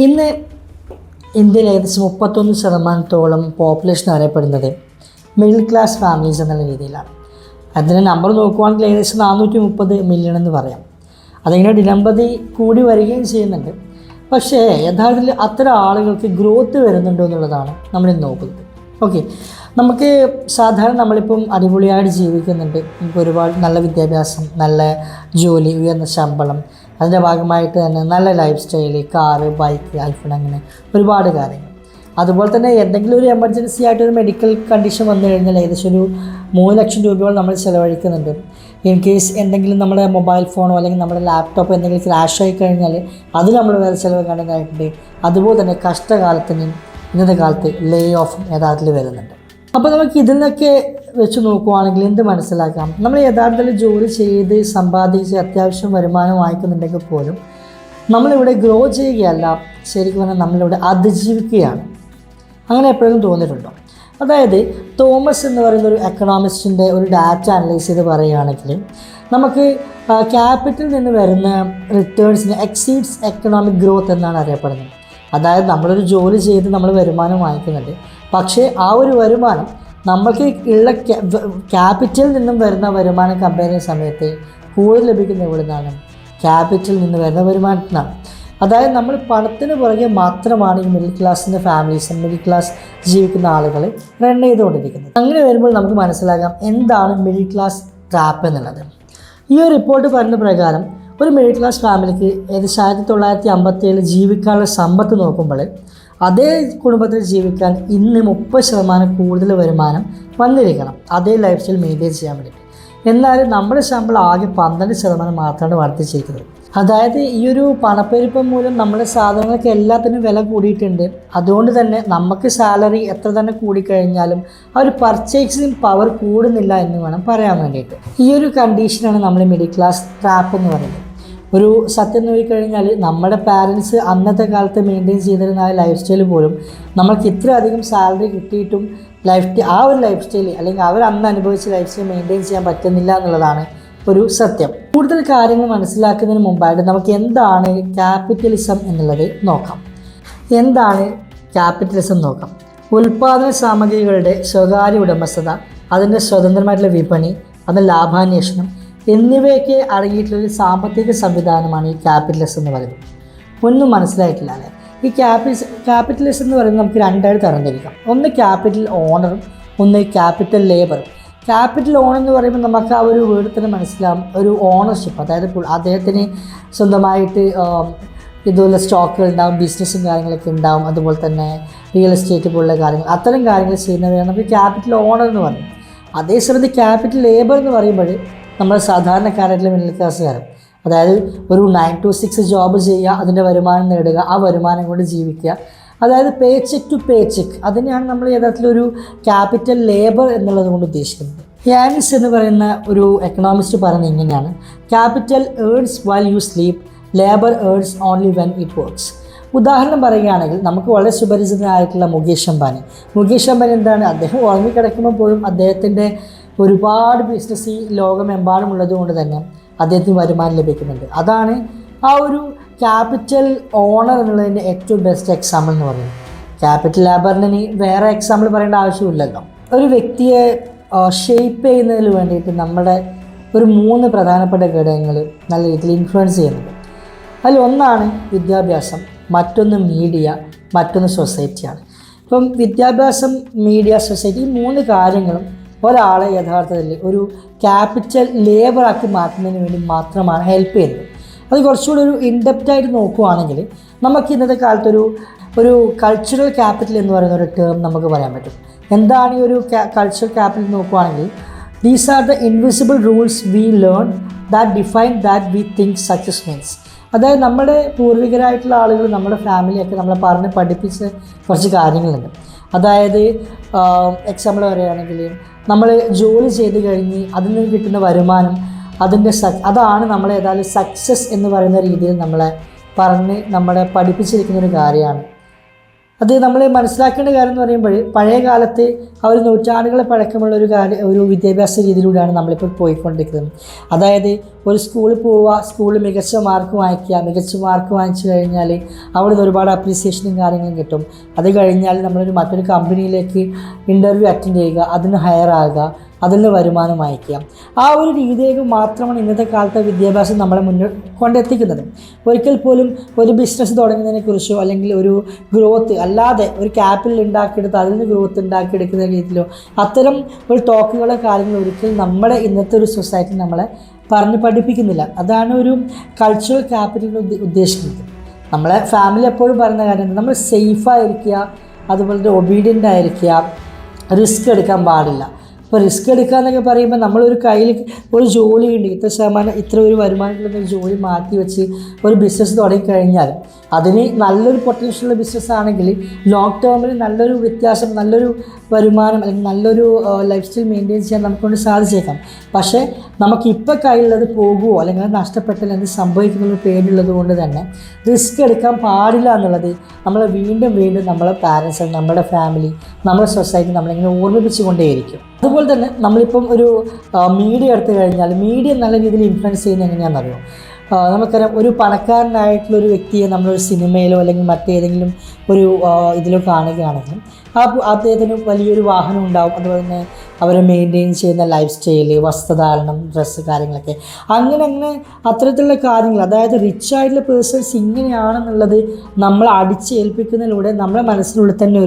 ഇന്ന് ഇന്ത്യയിൽ ഏകദേശം 31% പോപ്പുലേഷൻ അറിയപ്പെടുന്നത് മിഡിൽ ക്ലാസ് ഫാമിലീസ് എന്നുള്ള രീതിയിലാണ്. അതിൻ്റെ നമ്പർ നോക്കുവാണെങ്കിൽ ഏകദേശം 430 മില്യൺ എന്ന് പറയാം. അതിങ്ങനെ ദിനംപ്രതി കൂടി വരികയും ചെയ്യുന്നുണ്ട്. പക്ഷേ യഥാർത്ഥത്തിൽ അത്തരം ആളുകൾക്ക് ഗ്രോത്ത് വരുന്നുണ്ടോ എന്നുള്ളതാണ് നമ്മളിന്ന് നോക്കുന്നത്. ഓക്കെ, നമുക്ക് സാധാരണ നമ്മളിപ്പം അടിപൊളിയായിട്ട് ജീവിക്കുന്നുണ്ട്. നമുക്ക് ഒരുപാട് നല്ല വിദ്യാഭ്യാസം, നല്ല ജോലി, ഉയർന്ന ശമ്പളം, അതിൻ്റെ ഭാഗമായിട്ട് തന്നെ നല്ല life style, car, bike, iPhone, അങ്ങനെ ഒരുപാട് കാര്യങ്ങൾ. അതുപോലെ തന്നെ എന്തെങ്കിലും ഒരു എമർജൻസി ആയിട്ടൊരു മെഡിക്കൽ കണ്ടീഷൻ വന്നു കഴിഞ്ഞാൽ ഏകദേശം ഒരു 3 ലക്ഷം രൂപയോളം നമ്മൾ ചിലവഴിക്കുന്നുണ്ട്. ഇൻ കേസ് എന്തെങ്കിലും നമ്മുടെ മൊബൈൽ ഫോണോ അല്ലെങ്കിൽ നമ്മുടെ ലാപ്ടോപ്പോ എന്തെങ്കിലും ക്രാഷ് ആയി കഴിഞ്ഞാൽ അത് നമ്മൾ വേറെ ചിലവ് കാണേണ്ടതായിട്ടുണ്ട്. അതുപോലെ തന്നെ കഷ്ടകാലത്തിന് ഇന്നത്തെ കാലത്ത് ലേ ഓഫും യഥാർത്ഥത്തിൽ വരുന്നുണ്ട്. അപ്പോൾ നമുക്ക് ഇതിൽ നിന്നൊക്കെ വെച്ച് നോക്കുവാണെങ്കിൽ എന്ത് മനസ്സിലാക്കാം, നമ്മൾ യഥാർത്ഥത്തിൽ ജോലി ചെയ്ത് സമ്പാദിച്ച് അത്യാവശ്യം വരുമാനം വാങ്ങിക്കുന്നുണ്ടെങ്കിൽ പോലും നമ്മളിവിടെ ഗ്രോ ചെയ്യുകയല്ല, ശരിക്കും പറഞ്ഞാൽ നമ്മളിവിടെ അതിജീവിക്കുകയാണ്. അങ്ങനെ എപ്പോഴും തോന്നിയിട്ടുണ്ടോ? അതായത് തോമസ് എന്ന് പറയുന്ന ഒരു എക്കണോമിസ്റ്റിൻ്റെ ഒരു ഡാറ്റ അനലൈസ് ചെയ്ത് പറയുകയാണെങ്കിൽ നമുക്ക് ക്യാപിറ്റലിൽ നിന്ന് വരുന്ന റിട്ടേൺസിന് എക്സീഡ്സ് എക്കണോമിക് ഗ്രോത്ത് എന്നാണ് അറിയപ്പെടുന്നത്. അതായത് നമ്മളൊരു ജോലി ചെയ്ത് നമ്മൾ വരുമാനം വാങ്ങിക്കുന്നുണ്ട്, പക്ഷേ ആ ഒരു വരുമാനം നമ്മൾക്ക് ഉള്ള ക്യാപിറ്റലിൽ നിന്നും വരുന്ന വരുമാനം കമ്പയർ ചെയ്യുന്ന സമയത്ത് കൂടുതൽ ലഭിക്കുന്ന എവിടെ നിന്നാണ്? ക്യാപിറ്റലിൽ നിന്ന് വരുന്ന വരുമാനത്തിനാണ്. അതായത് നമ്മൾ പണത്തിന് പുറകെ മാത്രമാണ് ഈ മിഡിൽ ക്ലാസ്സിൻ്റെ ഫാമിലീസും മിഡിൽ ക്ലാസ് ജീവിക്കുന്ന ആളുകൾ റൺ ചെയ്തുകൊണ്ടിരിക്കുന്നത്. അങ്ങനെ വരുമ്പോൾ നമുക്ക് മനസ്സിലാക്കാം എന്താണ് മിഡിൽ ക്ലാസ് ട്രാപ്പ് എന്നുള്ളത്. ഈ ഒരു റിപ്പോർട്ട് പറയുന്ന പ്രകാരം ഒരു മിഡിൽ ക്ലാസ് ഫാമിലിക്ക് ഏകദേശം 1957 ജീവിക്കാനുള്ള സമ്പത്ത് നോക്കുമ്പോൾ അതേ കുടുംബത്തിൽ ജീവിക്കാൻ ഇന്ന് 30% കൂടുതൽ വരുമാനം വന്നിരിക്കണം, അതേ ലൈഫ് സ്റ്റൈൽ മെയിൻറ്റെയിൻ ചെയ്യാൻ വേണ്ടിയിട്ട്. എന്നാൽ നമ്മുടെ ശമ്പളം ആകെ 12% മാത്രമാണ് വർദ്ധിച്ചിരിക്കുന്നത്. അതായത് ഈ ഒരു പണപ്പെരുപ്പം മൂലം നമ്മുടെ സാധനങ്ങൾക്ക് എല്ലാത്തിനും വില കൂടിയിട്ടുണ്ട്. അതുകൊണ്ട് തന്നെ നമുക്ക് സാലറി എത്ര തന്നെ കൂടിക്കഴിഞ്ഞാലും ആ ഒരു പർച്ചേസിങ് പവർ കൂടുന്നില്ല എന്ന് വേണം പറയാൻ വേണ്ടിയിട്ട്. ഈ ഒരു കണ്ടീഷനാണ് നമ്മൾ മിഡിൽ ക്ലാസ് ട്രാപ്പ് എന്ന് പറയുന്നത്. ഒരു സത്യം നോക്കിക്കഴിഞ്ഞാൽ നമ്മുടെ പാരൻസ് അന്നത്തെ കാലത്ത് മെയിൻറ്റെയിൻ ചെയ്തിരുന്ന ആ ലൈഫ് സ്റ്റൈൽ പോലും നമ്മൾക്ക് ഇത്രയധികം സാലറി കിട്ടിയിട്ടും ആ ഒരു ലൈഫ് സ്റ്റൈൽ അല്ലെങ്കിൽ അവർ അന്ന് അനുഭവിച്ച ലൈഫ് സ്റ്റൈൽ മെയിൻറ്റെയിൻ ചെയ്യാൻ പറ്റുന്നില്ല എന്നുള്ളതാണ് ഒരു സത്യം. കൂടുതൽ കാര്യങ്ങൾ മനസ്സിലാക്കുന്നതിന് മുമ്പായിട്ട് നമുക്ക് എന്താണ് ക്യാപിറ്റലിസം എന്നുള്ളത് നോക്കാം. എന്താണ് ക്യാപിറ്റലിസം നോക്കാം. ഉൽപ്പാദന സാമഗ്രികളുടെ സ്വകാര്യ ഉടമസ്ഥത, അതിൻ്റെ സ്വതന്ത്രമായിട്ടുള്ള വിപണി, അതിൻ്റെ ലാഭാന്വേഷണം എന്നിവയൊക്കെ അടങ്ങിയിട്ടുള്ളൊരു സാമ്പത്തിക സംവിധാനമാണ് ഈ ക്യാപിറ്റലിസം എന്ന് പറയുന്നത്. ഒന്നും മനസ്സിലായിട്ടില്ല അല്ലേ? ഈ ക്യാപിറ്റലിസം എന്ന് പറയുന്നത് നമുക്ക് രണ്ടായിട്ട് തരംതിരിക്കാം. ഒന്ന് ക്യാപിറ്റൽ ഓണറും ഒന്ന് ക്യാപിറ്റൽ ലേബറും. ക്യാപിറ്റൽ ഓണർ എന്ന് പറയുമ്പോൾ നമുക്ക് ആ ഒരു വേർഡ് തന്നെ മനസ്സിലാവും, ഒരു ഓണർഷിപ്പ്. അതായത് അദ്ദേഹത്തിന് സ്വന്തമായിട്ട് ഇതുപോലെ സ്റ്റോക്കുകൾ ഉണ്ടാവും, ബിസിനസ്സും കാര്യങ്ങളൊക്കെ ഉണ്ടാവും, അതുപോലെ തന്നെ റിയൽ എസ്റ്റേറ്റ് പോലുള്ള കാര്യങ്ങൾ, അത്തരം കാര്യങ്ങൾ ചെയ്യുന്നവരാണ് നമുക്ക് ക്യാപിറ്റൽ ഓണർ എന്ന് പറയുന്നത്. അതേസമയത്ത് ക്യാപിറ്റൽ ലേബർ എന്ന് പറയുമ്പോൾ നമ്മൾ സാധാരണക്കാരായിട്ടുള്ള മിഡിൽ ക്ലാസ്സുകാരൻ, അതായത് ഒരു 9 to 6 ജോബ് ചെയ്യുക, അതിൻ്റെ വരുമാനം നേടുക, ആ വരുമാനം കൊണ്ട് ജീവിക്കുക, അതായത് പേ ചെക്ക് ടു പേ ചെക്ക്. അതിനെയാണ് നമ്മൾ യഥാർത്ഥത്തിലൊരു ക്യാപിറ്റൽ ലേബർ എന്നുള്ളത് കൊണ്ട് ഉദ്ദേശിക്കുന്നത്. യാനിസ് എന്ന് പറയുന്ന ഒരു എക്കണോമിസ്റ്റ് പറയുന്നത് ഇങ്ങനെയാണ്: capital earns while you sleep, labour earns only when it works. ഉദാഹരണം പറയുകയാണെങ്കിൽ നമുക്ക് വളരെ സുപരിചിതനായിട്ടുള്ള മുകേഷ് അംബാനി എന്താണ്, അദ്ദേഹം ഉറങ്ങിക്കിടക്കുമ്പോൾ പോലും അദ്ദേഹത്തിൻ്റെ ഒരുപാട് ബിസിനസ് ഈ ലോകമെമ്പാടുമുള്ളത് കൊണ്ട് തന്നെ അദ്ദേഹത്തിന് വരുമാനം ലഭിക്കുന്നുണ്ട്. അതാണ് ആ ഒരു ക്യാപിറ്റൽ ഓണർ എന്നുള്ളതിൻ്റെ ഏറ്റവും ബെസ്റ്റ് എക്സാമ്പിൾ എന്ന് പറയുന്നത്. ക്യാപിറ്റൽ ലേബറിന് വേറെ എക്സാമ്പിൾ പറയേണ്ട ആവശ്യമില്ലല്ലോ. ഒരു വ്യക്തിയെ ഷേപ്പ് ചെയ്യുന്നതിന് വേണ്ടിയിട്ട് നമ്മുടെ ഒരു 3 പ്രധാനപ്പെട്ട ഘടകങ്ങൾ നല്ല രീതിയിൽ ഇൻഫ്ലുവൻസ് ചെയ്യുന്നുണ്ട്. അതിൽ ഒന്നാണ് വിദ്യാഭ്യാസം, മറ്റൊന്ന് മീഡിയ, മറ്റൊന്ന് സൊസൈറ്റിയാണ്. ഇപ്പം വിദ്യാഭ്യാസം, മീഡിയ, സൊസൈറ്റി, ഈ 3 കാര്യങ്ങളും ഒരാളെ യഥാർത്ഥത്തിൽ ഒരു ക്യാപിറ്റൽ ലേബറാക്കി മാറ്റുന്നതിന് വേണ്ടി മാത്രമാണ് ഹെൽപ്പ് ചെയ്യുന്നത്. അത് കുറച്ചുകൂടി ഒരു ഇൻഡെപ്റ്റായിട്ട് നോക്കുകയാണെങ്കിൽ നമുക്ക് ഇന്നത്തെ കാലത്തൊരു കൾച്ചറൽ ക്യാപിറ്റൽ എന്ന് പറയുന്ന ഒരു ടേം നമുക്ക് പറയാൻ പറ്റും. എന്താണ് ഈ ഒരു കൾച്ചറൽ ക്യാപിറ്റൽ നോക്കുകയാണെങ്കിൽ, these are the invisible rules we learn that define that we think success means. അതായത് നമ്മുടെ പൂർവികരായിട്ടുള്ള ആളുകൾ, നമ്മുടെ ഫാമിലിയൊക്കെ നമ്മളെ പറഞ്ഞ് പഠിപ്പിച്ച കുറച്ച് കാര്യങ്ങളുണ്ട്. അതായത് എക്സാമ്പിൾ പറയുകയാണെങ്കിൽ നമ്മൾ ജോലി ചെയ്ത് കഴിഞ്ഞ് അതിൽ നിന്ന് കിട്ടുന്ന വരുമാനം, അതാണ് നമ്മളെ ഏതായാലും സക്സസ് എന്ന് പറയുന്ന രീതിയിൽ നമ്മളെ പറഞ്ഞ് നമ്മളെ പഠിപ്പിച്ചിരിക്കുന്നൊരു കാര്യമാണ്. അത് നമ്മൾ മനസ്സിലാക്കേണ്ട കാര്യം എന്ന് പറയുമ്പോൾ പഴയ കാലത്ത് ആ ഒരു നൂറ്റാണ്ടുകളെ പഴക്കമുള്ള ഒരു വിദ്യാഭ്യാസ രീതിയിലൂടെയാണ് നമ്മളിപ്പോൾ പോയിക്കൊണ്ടിരിക്കുന്നത്. അതായത് ഒരു സ്കൂളിൽ പോവുക, സ്കൂളിൽ മികച്ച മാർക്ക് വാങ്ങിക്കുക, മികച്ച മാർക്ക് വാങ്ങിച്ചു കഴിഞ്ഞാൽ അവിടെ നിന്ന് ഒരുപാട് അപ്രീസിയേഷനും കാര്യങ്ങളും കിട്ടും. അത് കഴിഞ്ഞാൽ മറ്റൊരു കമ്പനിയിലേക്ക് ഇൻ്റർവ്യൂ അറ്റൻഡ് ചെയ്യുക, അതിന് ഹയർ ആകുക, അതിൽ നിന്ന് വരുമാനം വാങ്ങിക്കുക. ആ ഒരു രീതിയിലേക്ക് മാത്രമാണ് ഇന്നത്തെ കാലത്തെ വിദ്യാഭ്യാസം നമ്മളെ മുന്നോട്ട് കൊണ്ടെത്തിക്കുന്നത്. ഒരിക്കൽ പോലും ഒരു ബിസിനസ് തുടങ്ങുന്നതിനെക്കുറിച്ചോ അല്ലെങ്കിൽ ഒരു ഗ്രോത്ത് അല്ലാതെ ഒരു ക്യാപിറ്റൽ ഉണ്ടാക്കിയെടുത്ത് അതിൽ നിന്ന് ഗ്രോത്ത് ഉണ്ടാക്കിയെടുക്കുന്ന രീതിയിലോ അത്തരം ഒരു ടോക്കുകളോ കാര്യങ്ങളോ ഒരിക്കലും നമ്മുടെ ഇന്നത്തെ ഒരു സൊസൈറ്റി നമ്മളെ പറഞ്ഞ് പഠിപ്പിക്കുന്നില്ല. അതാണ് ഒരു കൾച്ചറൽ ക്യാപിറ്റൽ ഉദ്ദേശിക്കുന്നത്. നമ്മളെ ഫാമിലി എപ്പോഴും പറയുന്ന കാര്യം നമ്മൾ സേഫായിരിക്കുക, അതുപോലെ തന്നെ ഒബീഡിയൻ്റ് ആയിരിക്കുക, റിസ്ക് എടുക്കാൻ പാടില്ല. അപ്പോൾ റിസ്ക് എടുക്കുക എന്നൊക്കെ പറയുമ്പോൾ നമ്മളൊരു കയ്യിൽ ഒരു ജോലി ഉണ്ട്, ഇത്ര ഒരു വരുമാനത്തിലൊരു ജോലി മാറ്റി വെച്ച് ഒരു ബിസിനസ് തുടങ്ങിക്കഴിഞ്ഞാൽ അതിന് നല്ലൊരു പൊട്ടൻഷ്യലുള്ള ബിസിനസ് ആണെങ്കിൽ ലോങ് ടേമിൽ നല്ലൊരു വ്യത്യാസം, നല്ലൊരു വരുമാനം അല്ലെങ്കിൽ നല്ലൊരു ലൈഫ് സ്റ്റൈൽ മെയിൻറ്റെയിൻ ചെയ്യാൻ നമുക്കൊണ്ട് സാധിച്ചേക്കാം. പക്ഷേ നമുക്കിപ്പോൾ കയ്യിലുള്ളത് പോകുമോ അല്ലെങ്കിൽ അത് നഷ്ടപ്പെട്ടാൽ എന്ത് സംഭവിക്കുന്നുള്ള പേടിയുള്ളത് കൊണ്ട് തന്നെ റിസ്ക് എടുക്കാൻ പാടില്ല എന്നുള്ളത് നമ്മളെ വീണ്ടും നമ്മളെ പാരൻസ്, നമ്മുടെ ഫാമിലി, നമ്മുടെ സൊസൈറ്റി നമ്മളിങ്ങനെ ഓർമ്മിപ്പിച്ചുകൊണ്ടേയിരിക്കും. അതുപോലെ തന്നെ നമ്മളിപ്പം ഒരു മീഡിയ എടുത്തു കഴിഞ്ഞാൽ മീഡിയ നല്ല രീതിയിൽ ഇൻഫ്ലുവൻസ് ചെയ്യുന്നത് എങ്ങനെയാണെന്നറിയോ? നമുക്കറിയാം, ഒരു പണക്കാരനായിട്ടുള്ളൊരു വ്യക്തിയെ നമ്മളൊരു സിനിമയിലോ അല്ലെങ്കിൽ മറ്റേതെങ്കിലും ഒരു ഇതിലോ കാണുകയാണെങ്കിൽ അദ്ദേഹത്തിന് വലിയൊരു വാഹനം ഉണ്ടാവും, അതുപോലെ തന്നെ അവരെ മെയിൻറ്റെയിൻ ചെയ്യുന്ന ലൈഫ് സ്റ്റൈല്, വസ്ത്രധാരണം, ഡ്രസ്സ്, കാര്യങ്ങളൊക്കെ അങ്ങനെ അത്തരത്തിലുള്ള കാര്യങ്ങൾ, അതായത് റിച്ച് ആയിട്ടുള്ള പേഴ്സൺസ് ഇങ്ങനെയാണെന്നുള്ളത് നമ്മൾ അടിച്ചേൽപ്പിക്കുന്നതിലൂടെ നമ്മുടെ മനസ്സിനുള്ളിൽ തന്നെ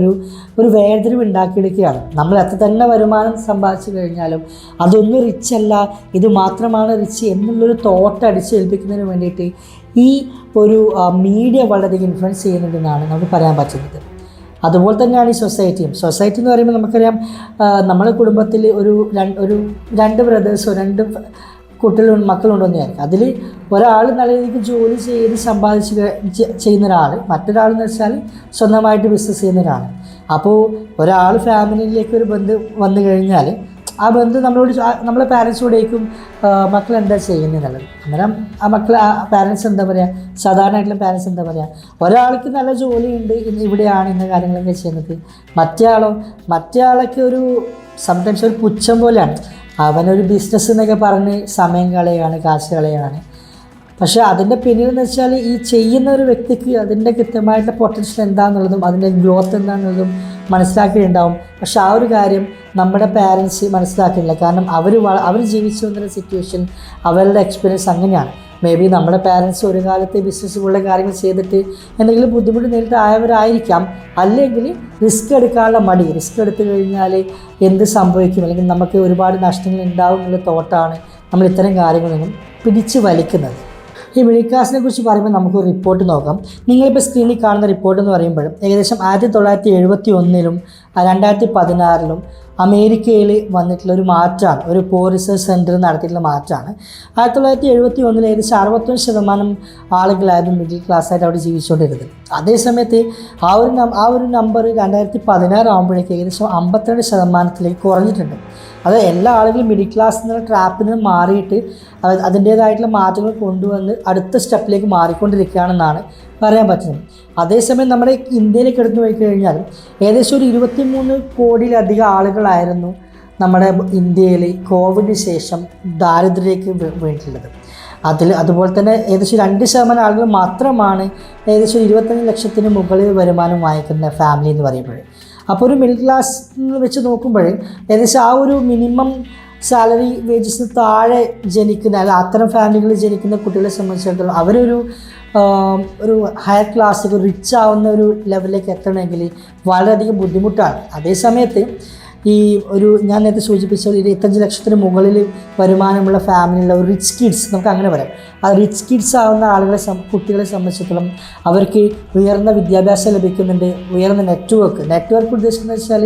ഒരു വേർതിരിവ് ഉണ്ടാക്കിയെടുക്കുകയാണ്. നമ്മൾ എത്ര തന്നെ വരുമാനം സമ്പാദിച്ചു കഴിഞ്ഞാലും അതൊന്നും റിച്ച് അല്ല, ഇത് മാത്രമാണ് റിച്ച് എന്നുള്ളൊരു തോട്ട് അടിച്ചേൽപ്പിക്കുന്നതിന് വേണ്ടിയിട്ട് ഈ ഒരു മീഡിയ വളരെയധികം ഇൻഫ്ലുവൻസ് ചെയ്യുന്നുണ്ടെന്നാണ് നമുക്ക് പറയാൻ പറ്റുന്നത്. അതുപോലെ തന്നെയാണ് ഈ സൊസൈറ്റി എന്ന് പറയുമ്പോൾ നമുക്കറിയാം, നമ്മുടെ കുടുംബത്തിൽ ഒരു രണ്ട് ബ്രദേഴ്സോ രണ്ട് മക്കളുണ്ടോയെന്ന് വിചാരിക്കും. അതിൽ ഒരാൾ നല്ല രീതിക്ക് ജോലി ചെയ്ത് ചെയ്യുന്ന ഒരാൾ, മറ്റൊരാളെന്ന് വെച്ചാൽ സ്വന്തമായിട്ട് ബിസിനസ് ചെയ്യുന്ന ഒരാൾ. അപ്പോൾ ഒരാൾ ഫാമിലിയിലേക്ക് ഒരു ബന്ധം വന്നു കഴിഞ്ഞാൽ ആ ബന്ധം നമ്മളെ പാരൻസിനോടേക്കും മക്കൾ എന്താ ചെയ്യുന്നതെന്നുള്ളത്. അന്നേരം പാരൻസ് എന്താ പറയുക, സാധാരണയായിട്ടുള്ള പാരൻസ് എന്താ പറയുക, ഒരാൾക്ക് നല്ല ജോലിയുണ്ട്, ഇവിടെയാണ് ഇന്ന കാര്യങ്ങളൊക്കെ ചെയ്യുന്നത്. മറ്റേ ഒരു സംടൈംസ് ഒരു പുച്ഛം പോലെയാണ്, അവനൊരു ബിസിനസ് എന്നൊക്കെ പറഞ്ഞ് സമയം കളയാണ്, കാശ് കളയാണ്. പക്ഷേ അതിൻ്റെ പിന്നിലെന്ന് വെച്ചാൽ ഈ ചെയ്യുന്ന ഒരു വ്യക്തിക്ക് അതിൻ്റെ കൃത്യമായിട്ടുള്ള പൊട്ടൻഷ്യൽ എന്താണെന്നുള്ളതും അതിൻ്റെ ഗ്രോത്ത് എന്താണെന്നുള്ളതും മനസ്സിലാക്കിയിട്ടുണ്ടാവും. പക്ഷെ ആ ഒരു കാര്യം നമ്മുടെ പാരൻസ് മനസ്സിലാക്കുന്നില്ല. കാരണം അവർ ജീവിച്ചു വന്നൊരു സിറ്റുവേഷൻ, അവരുടെ എക്സ്പീരിയൻസ് അങ്ങനെയാണ്. മേ ബി നമ്മുടെ പാരൻസ് ഒരു കാലത്ത് ബിസിനസ് പോലുള്ള കാര്യങ്ങൾ ചെയ്തിട്ട് എന്തെങ്കിലും ബുദ്ധിമുട്ട് നേരിട്ട് ആയവരായിരിക്കാം. അല്ലെങ്കിൽ റിസ്ക് എടുക്കാനുള്ള മടി, റിസ്ക് എടുത്തു കഴിഞ്ഞാൽ എന്ത് സംഭവിക്കും അല്ലെങ്കിൽ നമുക്ക് ഒരുപാട് നഷ്ടങ്ങൾ ഉണ്ടാവും എന്നുള്ള തോട്ടാണ് നമ്മൾ ഇത്തരം കാര്യങ്ങളൊന്നും പിടിച്ച് വലിക്കുന്നത്. ഈ മിഡിൽ ക്ലാസിനെ കുറിച്ച് പറയുമ്പോൾ നമുക്കൊരു റിപ്പോർട്ട് നോക്കാം. നിങ്ങളിപ്പോൾ സ്ക്രീനിൽ കാണുന്ന റിപ്പോർട്ട് എന്ന് പറയുമ്പോൾ ഏകദേശം 1971-ലും 2016-ലും അമേരിക്കയിൽ വന്നിട്ടുള്ള ഒരു മാറ്റമാണ്, ഒരു പോ റിസർച്ച് സെൻറ്റർ നടത്തിയിട്ടുള്ള മാറ്റമാണ്. 1971 ഏകദേശം 61% ആളുകളായിരുന്നു മിഡിൽ ക്ലാസ്സായിട്ട് അവിടെ ജീവിച്ചുകൊണ്ടിരുന്നത്. അതേസമയത്ത് ആ ഒരു നമ്പർ 2016 ആകുമ്പോഴേക്ക് ഏകദേശം 52% കുറഞ്ഞിട്ടുണ്ട്. അത് എല്ലാ ആളുകളും മിഡിൽ ക്ലാസ് എന്നുള്ള ട്രാപ്പിൽ നിന്ന് മാറിയിട്ട് അതിൻ്റേതായിട്ടുള്ള മാറ്റങ്ങൾ കൊണ്ടുവന്ന് അടുത്ത സ്റ്റെപ്പിലേക്ക് മാറിക്കൊണ്ടിരിക്കുകയാണെന്നാണ് പറയാൻ പറ്റുന്നത്. അതേസമയം നമ്മുടെ ഇന്ത്യയിലേക്ക് എടുത്തു പോയി കഴിഞ്ഞാൽ ഏകദേശം ഒരു 23 കോടിയിലധികം ആളുകളായിരുന്നു നമ്മുടെ ഇന്ത്യയിൽ കോവിഡിന് ശേഷം ദാരിദ്ര്യത്തിലേക്ക് വീണിട്ടുള്ളത്. അതുപോലെ തന്നെ ഏകദേശം 2% ആളുകൾ മാത്രമാണ് ഏകദേശം 25 ലക്ഷത്തിന് മുകളിൽ വരുമാനം വാങ്ങിക്കുന്ന ഫാമിലി എന്ന് പറയുമ്പോൾ. അപ്പോൾ ഒരു മിഡിൽ ക്ലാസ് വെച്ച് നോക്കുമ്പോൾ ഏകദേശം ആ ഒരു മിനിമം സാലറി വേജസിന് താഴെ ജനിക്കുന്ന അത്തരം ഫാമിലികളിൽ ജനിക്കുന്ന കുട്ടികളെ സംബന്ധിച്ചിടത്തോളം അവരൊരു ഹയർ ക്ലാസ്, റിച്ച് ആവുന്ന ഒരു ലെവലിലേക്ക് എത്തണമെങ്കിൽ വളരെയധികം ബുദ്ധിമുട്ടാണ്. അതേസമയത്ത് ഞാൻ നേരത്തെ സൂചിപ്പിച്ച 25 ലക്ഷത്തിന് മുകളിൽ വരുമാനമുള്ള ഫാമിലിയുള്ള ഒരു റിച്ച് കിഡ്സ്, നമുക്ക് അങ്ങനെ പറയാം, ആ റിച്ച് കിഡ്സ് ആവുന്ന കുട്ടികളെ സംബന്ധിച്ചിടത്തോളം അവർക്ക് ഉയർന്ന വിദ്യാഭ്യാസം ലഭിക്കുന്നുണ്ട്, ഉയർന്ന നെറ്റ്വർക്ക് ഉദ്ദേശിക്കുന്നത് വെച്ചാൽ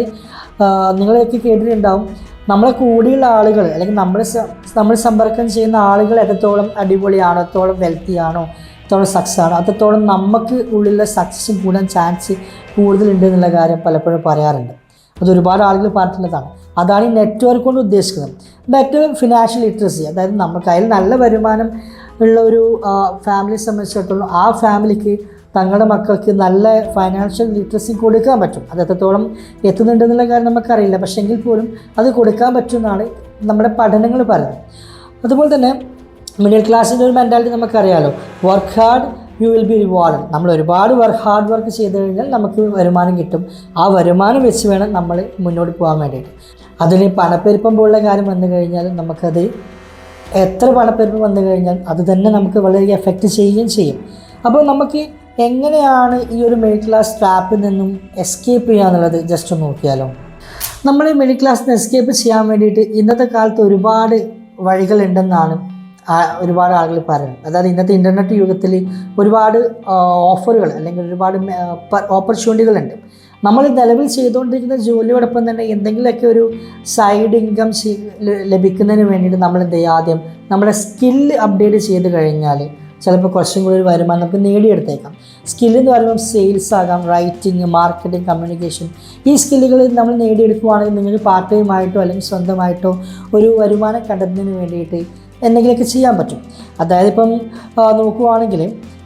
നിങ്ങളൊക്കെ കേട്ടിട്ടുണ്ടാവും, നമ്മളെ കൂടിയുള്ള ആളുകൾ അല്ലെങ്കിൽ നമ്മൾ സമ്പർക്കം ചെയ്യുന്ന ആളുകൾ എത്രത്തോളം അടിപൊളിയാണോ, എത്രത്തോളം വെൽത്തിയാണോ, എത്രത്തോളം സക്സസ് ആണോ, അത്രത്തോളം നമുക്ക് ഉള്ളിലുള്ള സക്സസ്സും കൂടാൻ ചാൻസ് കൂടുതലുണ്ട് എന്നുള്ള കാര്യം പലപ്പോഴും പറയാറുണ്ട്. അതൊരുപാട് ആളുകൾ പറഞ്ഞിട്ടുള്ളതാണ്. അതാണ് ഈ നെറ്റ്വർക്ക് കൊണ്ട് ഉദ്ദേശിക്കുന്നത്. മറ്റൊരു ഫിനാൻഷ്യൽ ലിറ്ററസി, അതായത് നമുക്ക് അതിൽ നല്ല വരുമാനം ഉള്ള ഒരു ഫാമിലിയെ സംബന്ധിച്ചിടത്തോളം ആ ഫാമിലിക്ക് തങ്ങളുടെ മക്കൾക്ക് നല്ല ഫൈനാൻഷ്യൽ ലിറ്ററസി കൊടുക്കാൻ പറ്റും. അത് എത്രത്തോളം എത്തുന്നുണ്ടെന്നുള്ള കാര്യം നമുക്കറിയില്ല, പക്ഷേ എങ്കിൽ പോലും അത് കൊടുക്കാൻ പറ്റുമെന്നാണ് നമ്മുടെ പഠനങ്ങൾ പറയുന്നത്. അതുപോലെ തന്നെ മിഡിൽ ക്ലാസ്സിൻ്റെ ഒരു മെൻറ്റാലിറ്റി നമുക്കറിയാമല്ലോ, work hard you will be rewarded. നമ്മൾ ഒരുപാട് ഹാർഡ് വർക്ക് ചെയ്ത് കഴിഞ്ഞാൽ നമുക്ക് വരുമാനം കിട്ടും. ആ വരുമാനം വെച്ച് വേണം നമ്മൾ മുന്നോട്ട് പോകാൻ വേണ്ടിയിട്ട്. അതിന് പണപ്പെരുപ്പം പോലുള്ള കാര്യം വന്നു കഴിഞ്ഞാൽ നമുക്കത് എത്ര പണപ്പെരുപ്പം വന്നു കഴിഞ്ഞാൽ അത് തന്നെ നമുക്ക് വളരെ എഫക്റ്റ് ചെയ്യുകയും ചെയ്യും. അപ്പോൾ നമുക്ക് എങ്ങനെയാണ് ഈ ഒരു മിഡിൽ ക്ലാസ് ട്രാപ്പിൽ നിന്നും എസ്കേപ്പ് ചെയ്യുക എന്നുള്ളത് ജസ്റ്റ് ഒന്ന് നോക്കിയാലോ. നമ്മൾ ഈ മിഡിൽ ക്ലാസ്സിന് എസ്കേപ്പ് ചെയ്യാൻ വേണ്ടിയിട്ട് ഇന്നത്തെ കാലത്ത് ഒരുപാട് വഴികളുണ്ടെന്നാണ് ഒരുപാട് ആളുകൾ പറയുന്നത്. അതായത് ഇന്നത്തെ ഇൻ്റർനെറ്റ് യുഗത്തിൽ ഒരുപാട് ഓഫറുകൾ അല്ലെങ്കിൽ ഒരുപാട് ഓപ്പർച്യൂണിറ്റികളുണ്ട്. നമ്മൾ നിലവിൽ ചെയ്തുകൊണ്ടിരിക്കുന്ന ജോലിയോടൊപ്പം തന്നെ എന്തെങ്കിലുമൊക്കെ ഒരു സൈഡ് ഇൻകം ലഭിക്കുന്നതിന് വേണ്ടിയിട്ട് നമ്മൾ എന്ത് ചെയ്യുക, ആദ്യം നമ്മുടെ സ്കില്ല് അപ്ഡേറ്റ് ചെയ്ത് കഴിഞ്ഞാൽ ചിലപ്പോൾ കുറച്ചും കൂടി ഒരു വരുമാനം നമുക്ക് നേടിയെടുത്തേക്കാം. സ്കില്ല് എന്ന് പറയുമ്പോൾ സെയിൽസ് ആകാം, റൈറ്റിംഗ്, മാർക്കറ്റിംഗ്, കമ്മ്യൂണിക്കേഷൻ. ഈ സ്കില്ലുകൾ നമ്മൾ നേടിയെടുക്കുകയാണെങ്കിൽ നിങ്ങൾക്ക് പാർട്ട് ടൈം ആയിട്ടോ അല്ലെങ്കിൽ സ്വന്തമായിട്ടോ ഒരു വരുമാനം കണ്ടെത്തുന്നതിന് വേണ്ടിയിട്ട് എന്തെങ്കിലുമൊക്കെ ചെയ്യാൻ പറ്റും. അതായത് ഇപ്പം നോക്കുവാണെങ്കിൽ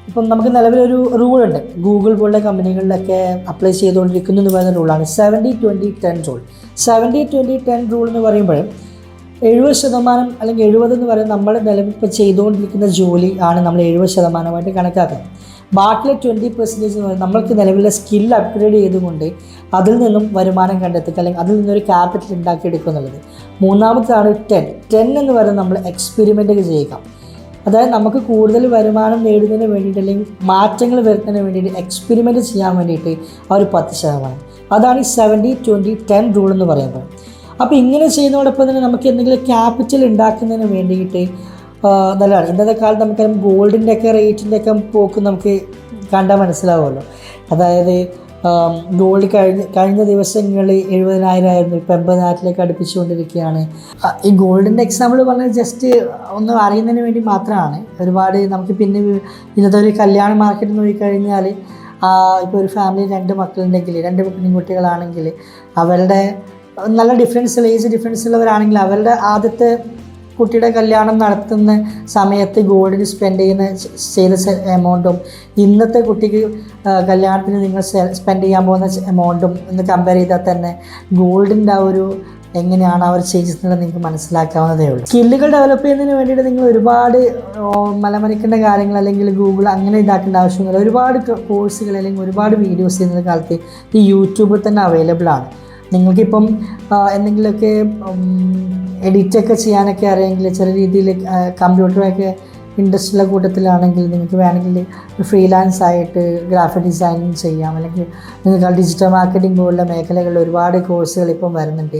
ഇപ്പം നമുക്ക് നിലവിലൊരു റൂളുണ്ട്, ഗൂഗിൾ പോലുള്ള കമ്പനികളിലൊക്കെ അപ്ലൈ ചെയ്തുകൊണ്ടിരിക്കുന്നു എന്ന് പറയുന്ന റൂളാണ് 70-20-10 റൂൾ. 70-20-10 റൂൾ എന്ന് പറയുമ്പോൾ 70% അല്ലെങ്കിൽ 70 എന്ന് പറയുന്നത് നമ്മൾ നിലവിൽ ഇപ്പോൾ ചെയ്തുകൊണ്ടിരിക്കുന്ന ജോലി ആണ് നമ്മൾ 70% കണക്കാക്കുന്നത്. ബാക്കിയുള്ള 20% എന്ന് പറയുന്നത് നമ്മൾക്ക് നിലവിലെ സ്കിൽ അപ്ഗ്രേഡ് ചെയ്തുകൊണ്ട് അതിൽ നിന്നും വരുമാനം കണ്ടെത്തുക അല്ലെങ്കിൽ അതിൽ നിന്നൊരു ക്യാപിറ്റൽ ഉണ്ടാക്കിയെടുക്കുക എന്നുള്ളത്. മൂന്നാമത്താണ് 10 എന്ന് പറയുന്നത് നമ്മൾ എക്സ്പെരിമെൻ്റ് ചെയ്യുക. അതായത് നമുക്ക് കൂടുതൽ വരുമാനം നേടുന്നതിന് വേണ്ടിയിട്ട് അല്ലെങ്കിൽ മാറ്റങ്ങൾ വരുന്നതിന് വേണ്ടിയിട്ട് എക്സ്പെരിമെൻ്റ് ചെയ്യാൻ വേണ്ടിയിട്ട് ആ ഒരു 10%. അതാണ് ഈ 70-20-10 റൂൾ എന്ന് പറയുന്നത്. അപ്പോൾ ഇങ്ങനെ ചെയ്യുന്നതോടൊപ്പം തന്നെ നമുക്ക് എന്തെങ്കിലും ക്യാപിറ്റൽ ഉണ്ടാക്കുന്നതിന് വേണ്ടിയിട്ട് നല്ലതാണ്. ഇന്നത്തെ കാലത്ത് നമുക്ക് ഗോൾഡിൻ്റെ ഒക്കെ റേറ്റിൻ്റെ ഒക്കെ പോക്ക് നമുക്ക് കണ്ടാൽ മനസ്സിലാവുമല്ലോ. അതായത് ഗോൾഡ് കഴിഞ്ഞ ദിവസങ്ങളിൽ 70,000 ആയിരുന്നു, ഇപ്പോൾ 80,000 അടുപ്പിച്ചുകൊണ്ടിരിക്കുകയാണ്. ഈ ഗോൾഡിൻ്റെ എക്സാമ്പിൾ പറഞ്ഞാൽ ജസ്റ്റ് ഒന്ന് അറിയുന്നതിന് വേണ്ടി മാത്രമാണ്. ഒരുപാട് നമുക്ക് പിന്നെ ഇന്നത്തെ ഒരു കല്യാണ മാർക്കറ്റ് നോക്കിക്കഴിഞ്ഞാൽ ഇപ്പോൾ ഒരു ഫാമിലി 2 മക്കളുണ്ടെങ്കിൽ 2 പെൺകുട്ടികളാണെങ്കിൽ അവരുടെ നല്ല ഏജ് ഡിഫറൻസ് ഉള്ളവരാണെങ്കിൽ അവരുടെ ആദ്യത്തെ കുട്ടിയുടെ കല്യാണം നടത്തുന്ന സമയത്ത് ഗോൾഡിന് ചെയ്ത എമൗണ്ടും ഇന്നത്തെ കുട്ടിക്ക് കല്യാണത്തിന് നിങ്ങൾ സ്പെൻഡ് ചെയ്യാൻ പോകുന്ന എമൗണ്ടും ഒന്ന് കമ്പയർ ചെയ്താൽ തന്നെ ഗോൾഡിൻ്റെ ആ ഒരു എങ്ങനെയാണ് അവർ ചേഞ്ചസ് എന്നുള്ളത് നിങ്ങൾക്ക് മനസ്സിലാക്കാവുന്നതേ ഉള്ളൂ. സ്കില്ലുകൾ ഡെവലപ്പ് ചെയ്യുന്നതിന് വേണ്ടിയിട്ട് നിങ്ങൾ ഒരുപാട് മലമറിക്കേണ്ട കാര്യങ്ങൾ അല്ലെങ്കിൽ ഗൂഗിൾ അങ്ങനെ ഇതാക്കേണ്ട ആവശ്യമില്ല. ഒരുപാട് കോഴ്സുകൾ അല്ലെങ്കിൽ ഒരുപാട് വീഡിയോസ് ഇന്നത്തെ കാലത്ത് ഈ യൂട്യൂബിൽ തന്നെ അവൈലബിൾ ആണ്. നിങ്ങൾക്കിപ്പം എന്തെങ്കിലുമൊക്കെ എഡിറ്റൊക്കെ ചെയ്യാനൊക്കെ അറിയാമെങ്കിൽ ചെറിയ രീതിയിൽ കമ്പ്യൂട്ടറൊക്കെ ഇൻഡസ്ട്രിയിലെ കൂട്ടത്തിലാണെങ്കിൽ നിങ്ങൾക്ക് വേണമെങ്കിൽ ഫ്രീലാൻസ് ആയിട്ട് ഗ്രാഫിക് ഡിസൈനിങ് ചെയ്യാം. അല്ലെങ്കിൽ നിങ്ങൾക്ക് ഡിജിറ്റൽ മാർക്കറ്റിംഗ് പോലുള്ള മേഖലകളിൽ ഒരുപാട് കോഴ്സുകൾ ഇപ്പം വരുന്നുണ്ട്.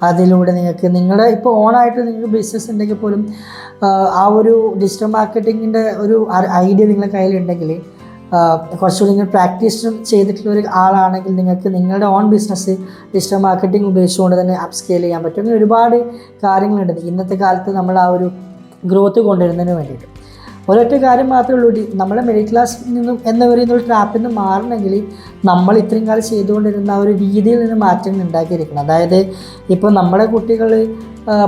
അതിലൂടെ നിങ്ങൾക്ക് നിങ്ങളുടെ ഇപ്പോൾ ഓണായിട്ട് നിങ്ങൾക്ക് ബിസിനസ് ഉണ്ടെങ്കിൽ പോലും ആ ഒരു ഡിജിറ്റൽ മാർക്കറ്റിങ്ങിൻ്റെ ഒരു ഐഡിയ നിങ്ങളുടെ കയ്യിലുണ്ടെങ്കിൽ കുറച്ചുകൂടി നിങ്ങൾ പ്രാക്ടീസ് ചെയ്തിട്ടുള്ള ഒരു ആളാണെങ്കിൽ നിങ്ങൾക്ക് നിങ്ങളുടെ ഓൺ ബിസിനസ് ഡിജിറ്റൽ മാർക്കറ്റിംഗ് ഉപയോഗിച്ചുകൊണ്ട് തന്നെ അപ്പ് സ്കെയിൽ ചെയ്യാൻ പറ്റും. അങ്ങനെ ഒരുപാട് കാര്യങ്ങളുണ്ട് ഇന്നത്തെ കാലത്ത് നമ്മൾ ആ ഒരു ഗ്രോത്ത് കൊണ്ടുവരുന്നതിന് വേണ്ടിയിട്ട്. ഒരൊറ്റ കാര്യം മാത്രമേ ഉള്ളൂ, നമ്മുടെ മിഡിൽ ക്ലാസ് നിന്നും എന്ന് പറയുന്ന ഒരു ട്രാപ്പിൽ നിന്ന് മാറണമെങ്കിൽ നമ്മൾ ഇത്രയും കാലം ചെയ്തുകൊണ്ടിരുന്ന ആ ഒരു രീതിയിൽ നിന്ന് മാറ്റങ്ങൾ ഉണ്ടാക്കിയിരിക്കണം. അതായത് ഇപ്പോൾ നമ്മുടെ കുട്ടികൾ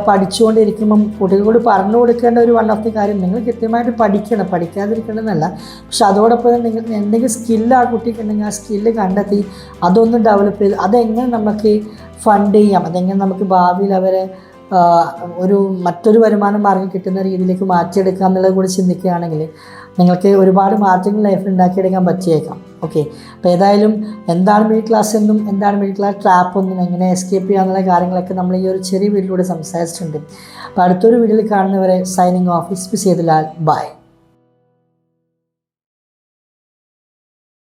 പഠിച്ചുകൊണ്ടിരിക്കുമ്പം കുട്ടികളോട് പറഞ്ഞു കൊടുക്കേണ്ട ഒരു വൺ ഓഫ് ദി കാര്യം, നിങ്ങൾ കൃത്യമായിട്ട് പഠിക്കണം, പഠിക്കാതിരിക്കണമെന്നല്ല. പക്ഷെ അതോടൊപ്പം നിങ്ങൾ എന്തെങ്കിലും സ്കില്ല് ആ കുട്ടിക്ക് ഉണ്ടെങ്കിൽ ആ സ്കില്ല് കണ്ടെത്തി അതൊന്ന് ഡെവലപ്പ് ചെയ്ത് അതെങ്ങനെ നമുക്ക് ഫണ്ട് ചെയ്യാം, അതെങ്ങനെ നമുക്ക് ഭാവിയിൽ അവരെ മറ്റൊരു വരുമാനം മാർഗം കിട്ടുന്ന രീതിയിലേക്ക് മാറ്റിയെടുക്കാം എന്നുള്ളത് കൂടി ചിന്തിക്കുകയാണെങ്കിൽ നിങ്ങൾക്ക് ഒരുപാട് മാറ്റങ്ങൾ ലൈഫിൽ ഉണ്ടാക്കിയെടുക്കാൻ പറ്റിയേക്കാം. ഓക്കെ, അപ്പോൾ ഏതായാലും എന്താണ് മിഡിൽ ക്ലാസ് എന്നും എന്താണ് മിഡിൽ ക്ലാസ് ട്രാപ്പ് എന്നും എങ്ങനെ എസ്കേപ്പ് ചെയ്യാന്നുള്ള കാര്യങ്ങളൊക്കെ നമ്മൾ ഈ ഒരു ചെറിയ വീഡിയോയിലൂടെ സംസാരിച്ചിട്ടുണ്ട്. അപ്പോൾ അടുത്തൊരു വീഡിയോയിൽ കാണുന്നവരെ സൈനിങ് ഓഫ്. ഇസ്പി സേതുലാൽ, ബൈ.